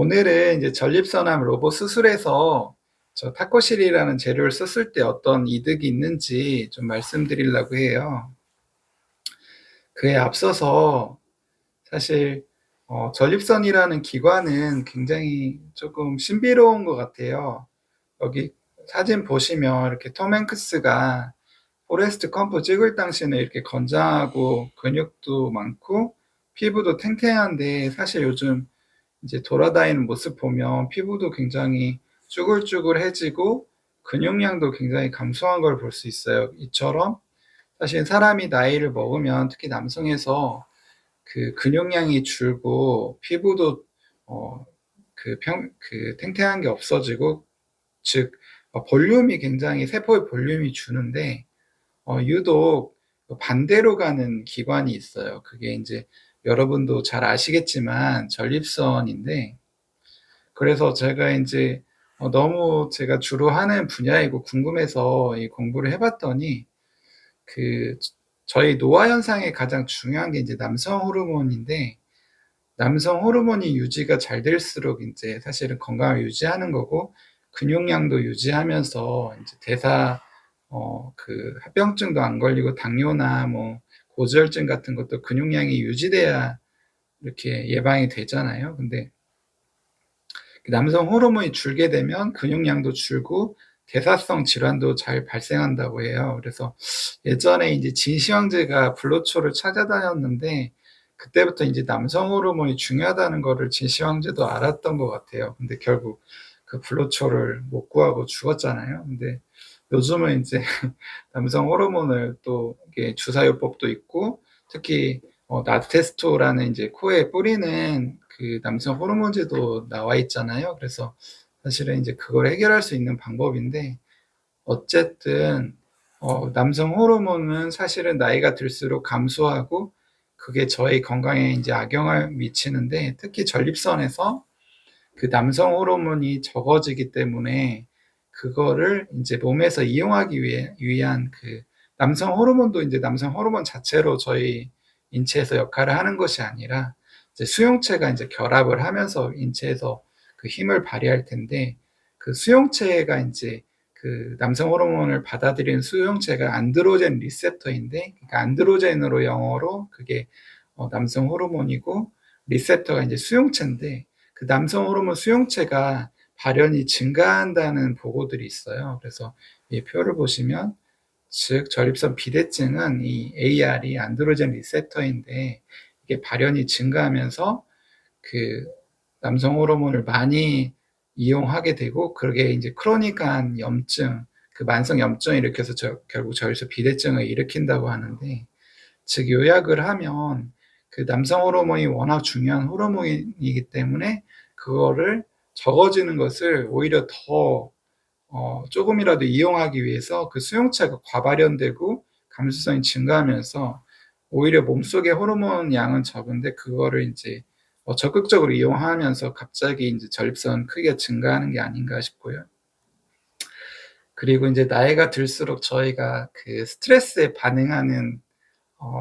오늘은 이제 전립선암 로봇 수술에서 저 타코실이라는 재료를 썼을 때 어떤 이득이 있는지 좀 말씀드리려고 해요. 그에 앞서서 사실 전립선이라는 기관은 굉장히 조금 신비로운 것 같아요. 여기 사진 보시면 이렇게 톰 행크스가 포레스트 컴프 찍을 당시에는 이렇게 건장하고 근육도 많고 피부도 탱탱한데, 사실 요즘 이제 돌아다니는 모습 보면 피부도 굉장히 쭈글쭈글해지고 근육량도 굉장히 감소한 걸 볼 수 있어요. 이처럼 사실 사람이 나이를 먹으면 특히 남성에서 그 근육량이 줄고 피부도 탱탱한 게 없어지고, 즉 볼륨이 굉장히 세포의 볼륨이 주는데, 유독 반대로 가는 기관이 있어요. 그게 이제 여러분도 잘 아시겠지만 전립선인데, 그래서 제가 이제 너무 제가 주로 하는 분야이고 궁금해서 이 공부를 해봤더니, 그 저희 노화 현상의 가장 중요한 게 이제 남성 호르몬인데, 남성 호르몬이 유지가 잘 될수록 이제 사실은 건강을 유지하는 거고, 근육량도 유지하면서 이제 대사 합병증도 안 걸리고 당뇨나 뭐 고지혈증 같은 것도 근육량이 유지돼야 이렇게 예방이 되잖아요. 근데 남성 호르몬이 줄게 되면 근육량도 줄고 대사성 질환도 잘 발생한다고 해요. 그래서 예전에 이제 진시황제가 불로초를 찾아다녔는데, 그때부터 이제 남성 호르몬이 중요하다는 거를 진시황제도 알았던 것 같아요. 근데 결국 그 불로초를 못 구하고 죽었잖아요. 근데 요즘은 이제 남성 호르몬을 또 이게 주사요법도 있고, 특히 나테스토라는 이제 코에 뿌리는 그 남성 호르몬제도 나와 있잖아요. 그래서 사실은 이제 그걸 해결할 수 있는 방법인데, 어쨌든 남성 호르몬은 사실은 나이가 들수록 감소하고 그게 저희 건강에 이제 악영향을 미치는데, 특히 전립선에서 그 남성 호르몬이 적어지기 때문에 그거를 이제 몸에서 이용하기 위한 그 남성 호르몬도 이제 남성 호르몬 자체로 저희 인체에서 역할을 하는 것이 아니라 이제 수용체가 이제 결합을 하면서 인체에서 그 힘을 발휘할 텐데, 그 수용체가 이제 그 남성 호르몬을 받아들이는 수용체가 안드로젠 리셉터인데, 그러니까 안드로젠으로 영어로 그게 남성 호르몬이고, 리셉터가 이제 수용체인데, 그 남성 호르몬 수용체가 발현이 증가한다는 보고들이 있어요. 그래서 이 표를 보시면, 즉 전립선 비대증은 이 AR이 안드로젠 리셉터인데, 이게 발현이 증가하면서 그 남성 호르몬을 많이 이용하게 되고, 그게 이제 크로닉한 염증, 그 만성 염증을 일으켜서 결국 전립선 비대증을 일으킨다고 하는데, 즉 요약을 하면 그 남성 호르몬이 워낙 중요한 호르몬이기 때문에 그거를 적어지는 것을 오히려 더 조금이라도 이용하기 위해서 그 수용체가 과발현되고 감수성이 증가하면서 오히려 몸속의 호르몬 양은 적은데 그거를 이제 적극적으로 이용하면서 갑자기 이제 전립선 크기가 증가하는 게 아닌가 싶고요. 그리고 이제 나이가 들수록 저희가 그 스트레스에 반응하는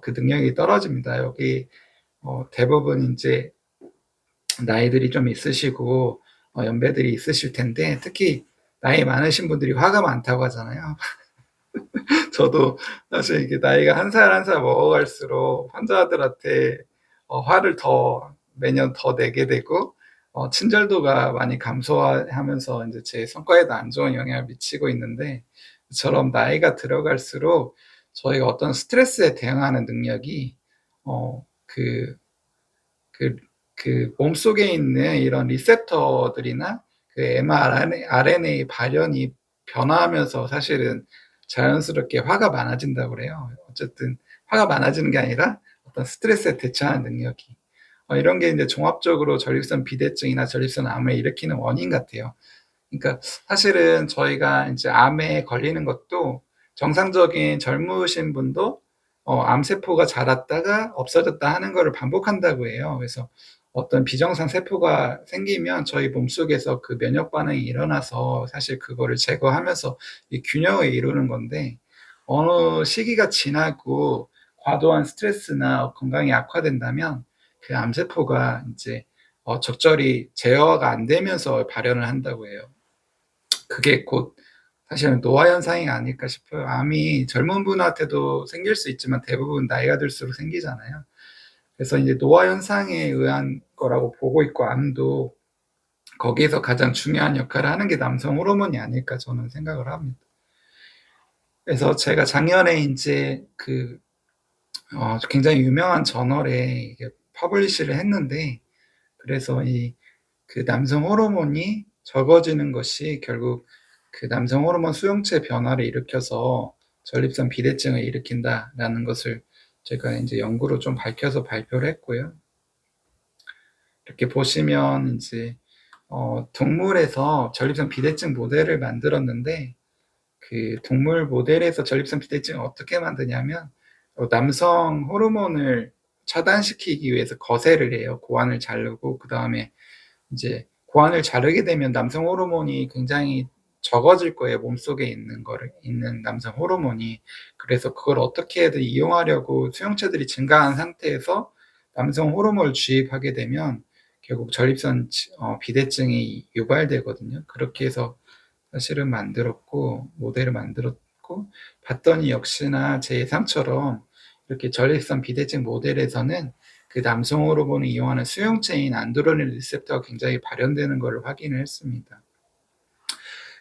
그 능력이 떨어집니다. 여기 대부분 이제 나이들이 좀 있으시고 연배들이 있으실 텐데, 특히 나이 많으신 분들이 화가 많다고 하잖아요. 저도 사실 이게 나이가 한 살 한 살 먹어갈수록 환자들한테 화를 더 매년 더 내게 되고, 친절도가 많이 감소하면서 이제 제 성과에도 안 좋은 영향을 미치고 있는데, 이처럼 나이가 들어갈수록 저희가 어떤 스트레스에 대응하는 능력이 그 그, 그 몸속에 있는 이런 리셉터들이나 그 mRNA 발현이 변화하면서 사실은 자연스럽게 화가 많아진다고 그래요. 어쨌든 화가 많아지는 게 아니라 어떤 스트레스에 대처하는 능력이, 이런 게 이제 종합적으로 전립선 비대증이나 전립선 암을 일으키는 원인 같아요. 그러니까 사실은 저희가 이제 암에 걸리는 것도 정상적인 젊으신 분도 암세포가 자랐다가 없어졌다 하는 것을 반복한다고 해요. 그래서 어떤 비정상 세포가 생기면 저희 몸속에서 그 면역 반응이 일어나서 사실 그거를 제거하면서 이 균형을 이루는 건데, 어느 시기가 지나고 과도한 스트레스나 건강이 악화된다면 그 암세포가 이제 적절히 제어가 안 되면서 발현을 한다고 해요. 그게 곧 사실은 노화 현상이 아닐까 싶어요. 암이 젊은 분한테도 생길 수 있지만 대부분 나이가 들수록 생기잖아요. 그래서 이제 노화 현상에 의한 거라고 보고 있고, 암도 거기에서 가장 중요한 역할을 하는 게 남성 호르몬이 아닐까 저는 생각을 합니다. 그래서 제가 작년에 인제 굉장히 유명한 저널에 이게 퍼블리시를 했는데, 그래서 남성 호르몬이 적어지는 것이 결국 남성 호르몬 수용체 변화를 일으켜서 전립선 비대증을 일으킨다라는 것을 제가 이제 연구로 좀 밝혀서 발표를 했고요. 이렇게 보시면 이제 동물에서 전립선 비대증 모델을 만들었는데, 동물 모델에서 전립선 비대증을 어떻게 만드냐면, 남성 호르몬을 차단시키기 위해서 거세를 해요. 고환을 자르고, 그 다음에 이제 고환을 자르게 되면 남성 호르몬이 굉장히 적어질 거예요. 몸속에 있는 남성 호르몬이. 그래서 그걸 어떻게든 이용하려고 수용체들이 증가한 상태에서 남성 호르몬을 주입하게 되면 결국 전립선 비대증이 유발되거든요. 그렇게 해서 사실은 모델을 만들었고, 봤더니 역시나 제 예상처럼 이렇게 전립선 비대증 모델에서는 남성 호르몬을 이용하는 수용체인 안드로겐 리셉터가 굉장히 발현되는 것을 확인을 했습니다.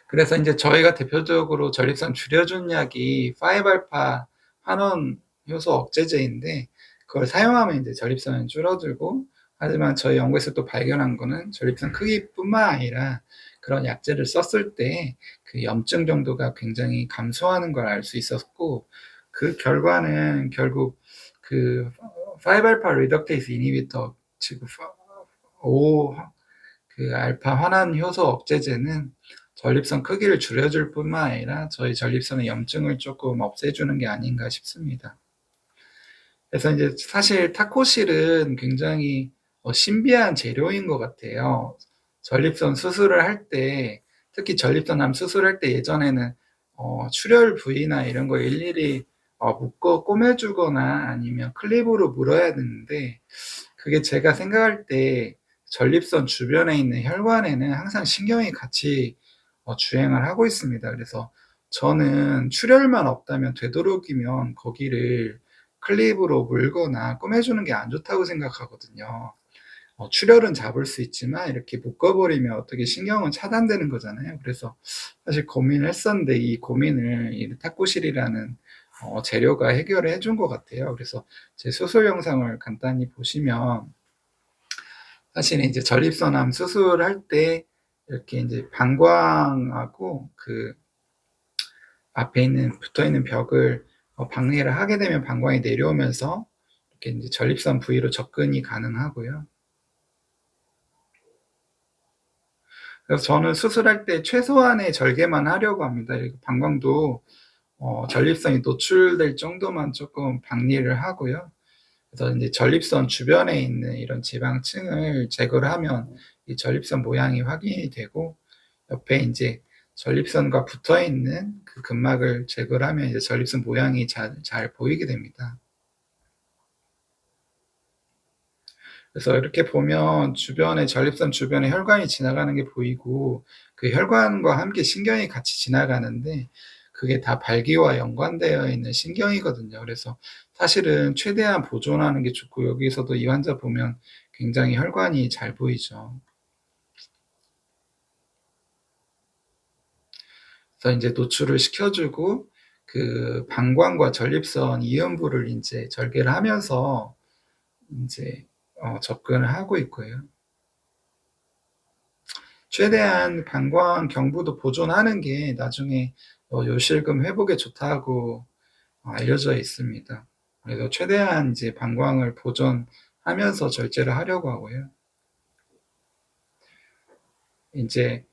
그래서 이제 저희가 대표적으로 전립선 줄여준 약이 5알파 환원 효소 억제제인데, 그걸 사용하면 이제 전립선은 줄어들고, 하지만 저희 연구에서 또 발견한 거는 전립선 크기뿐만 아니라 그런 약제를 썼을 때 염증 정도가 굉장히 감소하는 걸 알 수 있었고, 그 결과는 결국 5알파 리덕테이스 이니비터, 즉 5 알파 환원 효소 억제제는 전립선 크기를 줄여줄 뿐만 아니라 저희 전립선의 염증을 조금 없애주는 게 아닌가 싶습니다. 그래서 이제 사실 타코실은 굉장히 신비한 재료인 것 같아요. 전립선 수술을 할 때, 특히 전립선암 수술할 때 예전에는 출혈 부위나 이런 거 일일이 묶어 꼬매주거나 아니면 클립으로 물어야 되는데, 그게 제가 생각할 때 전립선 주변에 있는 혈관에는 항상 신경이 같이 주행을 하고 있습니다. 그래서 저는 출혈만 없다면 되도록이면 거기를 클립으로 물거나 꼬매주는 게 안 좋다고 생각하거든요. 출혈은 잡을 수 있지만 이렇게 묶어버리면 어떻게 신경은 차단되는 거잖아요. 그래서 사실 고민을 했었는데, 이 고민을 이 타코실이라는 재료가 해결을 해준 것 같아요. 그래서 제 수술 영상을 간단히 보시면, 사실 이제 전립선암 수술할 때 이렇게 이제 방광하고 앞에 붙어 있는 벽을 방해를 하게 되면 방광이 내려오면서 이렇게 이제 전립선 부위로 접근이 가능하고요. 그래서 저는 수술할 때 최소한의 절개만 하려고 합니다. 방광도 전립선이 노출될 정도만 조금 박리를 하고요. 그래서 이제 전립선 주변에 있는 이런 지방층을 제거를 하면 이 전립선 모양이 확인이 되고, 옆에 이제 전립선과 붙어 있는 근막을 제거를 하면 이제 전립선 모양이 잘 보이게 됩니다. 그래서 이렇게 보면 전립선 주변에 혈관이 지나가는 게 보이고, 그 혈관과 함께 신경이 같이 지나가는데, 그게 다 발기와 연관되어 있는 신경이거든요. 그래서 사실은 최대한 보존하는 게 좋고, 여기서도 이 환자 보면 굉장히 혈관이 잘 보이죠. 그래서 이제 노출을 시켜주고, 방광과 전립선 이음부를 이제 절개를 하면서 이제 접근을 하고 있고요. 최대한 방광 경부도 보존하는 게 나중에 요실금 회복에 좋다고 알려져 있습니다. 그래서 최대한 이제 방광을 보존하면서 절제를 하려고 하고요. 이제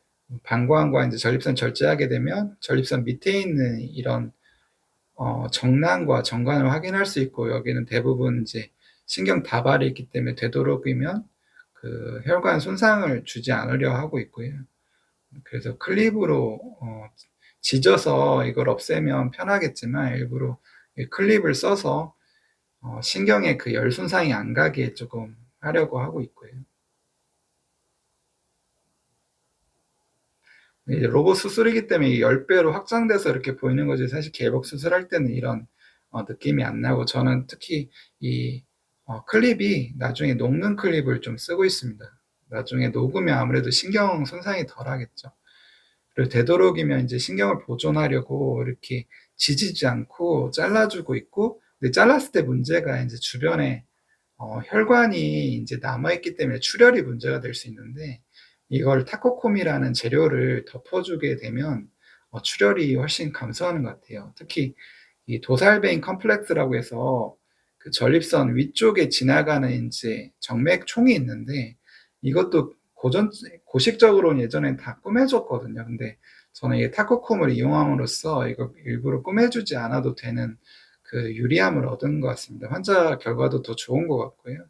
방광과 이제 전립선 절제하게 되면 전립선 밑에 있는 이런 정낭과 정관을 확인할 수 있고, 여기는 대부분 이제 신경 다발이 있기 때문에 되도록이면 혈관 손상을 주지 않으려 하고 있고요. 그래서 클립으로 지져서 이걸 없애면 편하겠지만, 일부러 클립을 써서 신경에 열 손상이 안 가게 조금 하려고 하고 있고요. 이제 로봇 수술이기 때문에 10배로 확장돼서 이렇게 보이는 거지, 사실 개복 수술할 때는 이런 느낌이 안 나고, 저는 특히 이 클립이 나중에 녹는 클립을 좀 쓰고 있습니다. 나중에 녹으면 아무래도 신경 손상이 덜 하겠죠. 그리고 되도록이면 이제 신경을 보존하려고 이렇게 지지지 않고 잘라주고 있고, 근데 잘랐을 때 문제가 이제 주변에 혈관이 이제 남아있기 때문에 출혈이 문제가 될 수 있는데, 이걸 타코콤이라는 재료를 덮어주게 되면 출혈이 훨씬 감소하는 것 같아요. 특히 이 도살베인 컴플렉스라고 해서 그 전립선 위쪽에 지나가는 이제 정맥총이 있는데, 이것도 고식적으로는 예전엔 다 꾸며줬거든요. 근데 저는 이 타코콤을 이용함으로써 이거 일부러 꾸며주지 않아도 되는 그 유리함을 얻은 것 같습니다. 환자 결과도 더 좋은 것 같고요.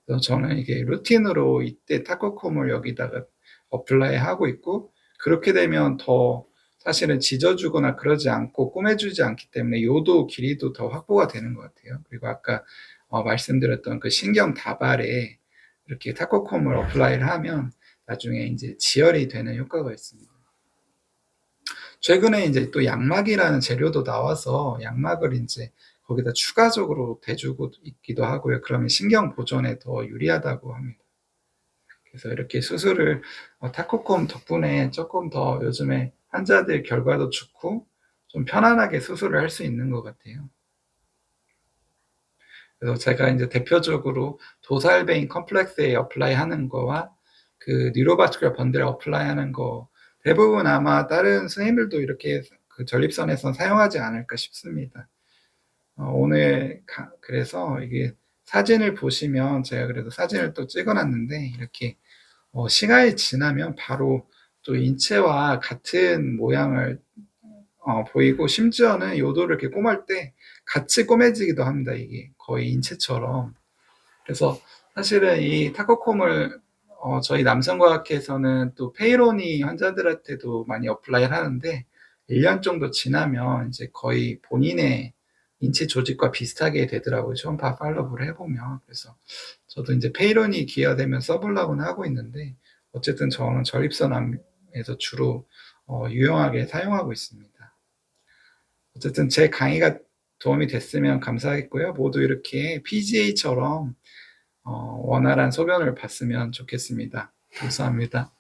그래서 저는 이게 루틴으로 이때 타코콤을 여기다가 어플라이 하고 있고, 그렇게 되면 더 사실은 지져주거나 그러지 않고 꾸며주지 않기 때문에 요도 길이도 더 확보가 되는 것 같아요. 그리고 아까 말씀드렸던 그 신경 다발에 이렇게 타코콤을 어플라이를 하면 나중에 이제 지혈이 되는 효과가 있습니다. 최근에 이제 또 양막이라는 재료도 나와서 양막을 이제 거기다 추가적으로 대주고 있기도 하고요. 그러면 신경 보존에 더 유리하다고 합니다. 그래서 이렇게 수술을 타코콤 덕분에 조금 더 요즘에 환자들 결과도 좋고 좀 편안하게 수술을 할 수 있는 것 같아요. 그래서 제가 이제 대표적으로 도살베인 컴플렉스에 어플라이 하는 거와 그 뉴로바스큘러 번들에 어플라이 하는 거, 대부분 아마 다른 선생님들도 이렇게 그 전립선에서 사용하지 않을까 싶습니다. 오늘 그래서 이게 사진을 보시면, 제가 그래도 사진을 또 찍어놨는데, 이렇게 시간이 지나면 바로 또 인체와 같은 모양을 보이고, 심지어는 요도를 이렇게 꼬맬 때 같이 꼬매지기도 합니다. 이게 거의 인체처럼. 그래서 사실은 이 타코콤을 저희 남성과학회에서는 또 페이로니 환자들한테도 많이 어플라이를 하는데, 1년 정도 지나면 이제 거의 본인의 인체 조직과 비슷하게 되더라고요. 초음파 팔로우를 해보면. 그래서 저도 이제 페이로니 기여되면 써보려고는 하고 있는데, 어쨌든 저는 전립선암에서 주로 유용하게 사용하고 있습니다. 어쨌든 제 강의가 도움이 됐으면 감사하겠고요. 모두 이렇게 PGA처럼 원활한 소변을 봤으면 좋겠습니다. 감사합니다.